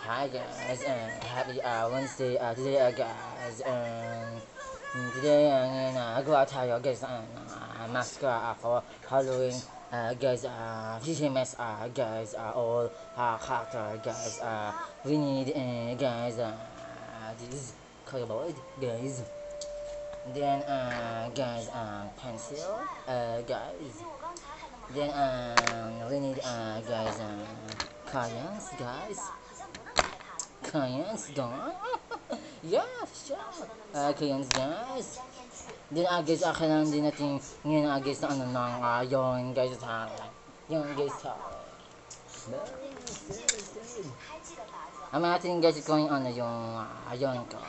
Hi guys, happy Wednesday. Today, guys, today ngayon agawa tayo guys mask for Halloween. Guys, GMS guys, all character guys. We need guys this cardboard guys. Then guys pencil guys. Then we need guys crayons guys. Clients gone? Yeah, sure. Clients guys. Then guys, kailangan din natin ngayon guys na ano ng yung guys sa yung guys sa Ama natin guys kung yung ano yung yung ko.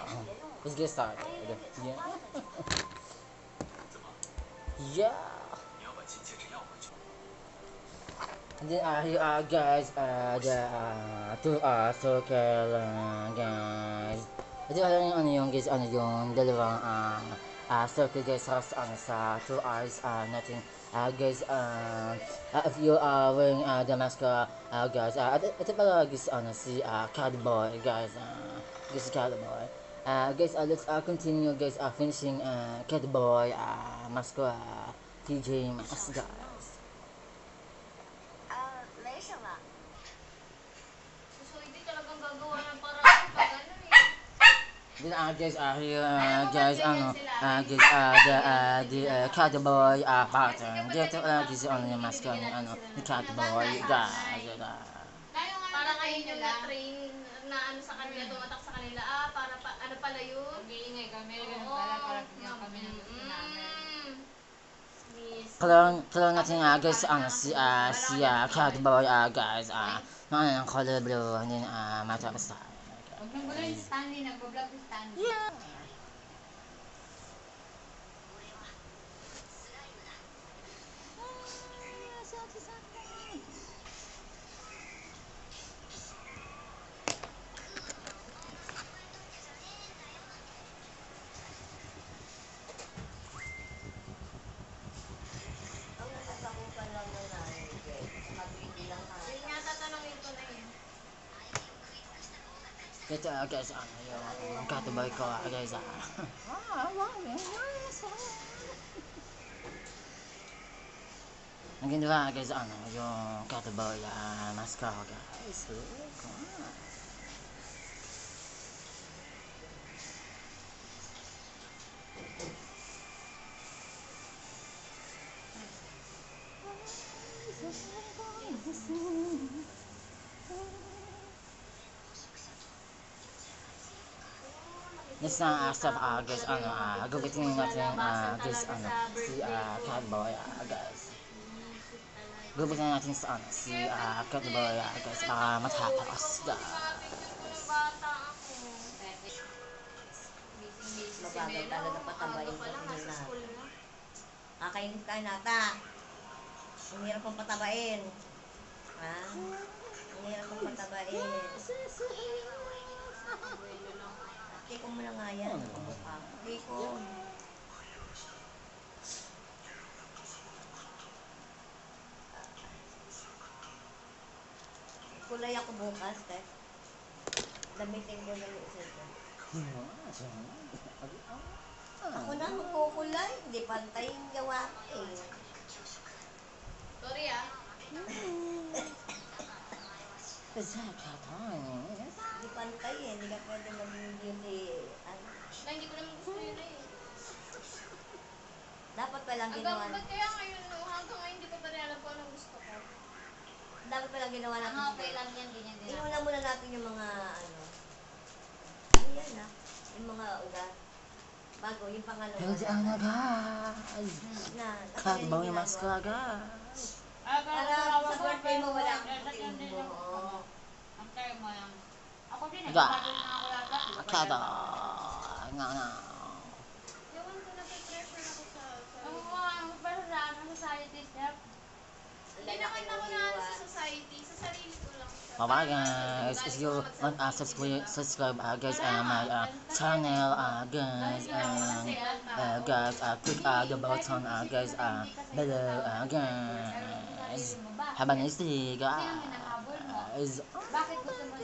Let's get started. Yeah. Yeah. And then here guys the two circle guys. Ito yung ano yung guys ano yung dalawang circle guys sa two eyes natin guys if you are wearing the mask guys ito pala guys ano si Cowboy guys guys Cowboy guys let's continue guys finishing Cowboy mask TJ mask guys. Then guys here guys ano guys the Cowboy pattern dito guys ano yung mask ni ano ni Cowboy guys Parang ayun yung na-train na ano sa kanila, tumatak sa kanila. Para ano pala yun? Mag-iingay kami, ganun pala, para bigyan kami ng gusto namin. kailangan natin guys ano si Cowboy guys ano yung color blue and then matapos tayo. Huwag nang gulo yung Stanley, nag-vlog si Stanley. Yeah. Yun nga, tatanungin ko na yun. Ito guys ano yung Cowboy ko guys ang ginawa guys ano yung Cowboy mask ko guys. Next na stuff guys ano gugutin natin guys ano si Cowboy guys. Gugutin natin sa ano si Cowboy guys para matapos guys. Bata ako. Mabagal talaga patabain ko Wala ng nga sa lahat. school mo. Kakainis ka nata. Ang hirap kong patabain. Ha? Ang hirap kong patabain. Tiko mo na nga yan. Tiko. Kulay ako bukas, Tek. Damitin ko na yung isa dyan. Ako na magkukulay. Hindi pantay yung gawa ko eh. Sorry Hindi pantay eh. Hindi ka pwede maging beauty. Ano? Na hindi ko naman gusto yun eh. Dapat palang Hanggang ginawa. ba't kaya ngayon no? Hanggang ngayon hindi ko pa rin alam kung anong gusto ko. Dapat palang ginawa natin. okay lang yan, ganyan din. Inuna muna natin yung mga ano. Ayan na. Yung mga ugat. Bago, yung pangalawa. Healthy na guys. Na. Cowboy mask ko guys. Para sa birthday mo wala akong puting din buhok. ako. Ang tayo mo lang. Ako din eh. Guys. Bago na ako yata. Cowboy nga. Ewan ko, nape-pressure ako sa Ang mga para sa ano, society step. Hindi naman ako na ano sa society. Sa sarili ko lang. Bye guys, if you want subscribe guys my channel guys guys click the button guys below guys have a nice day guys. Bakit gusto mo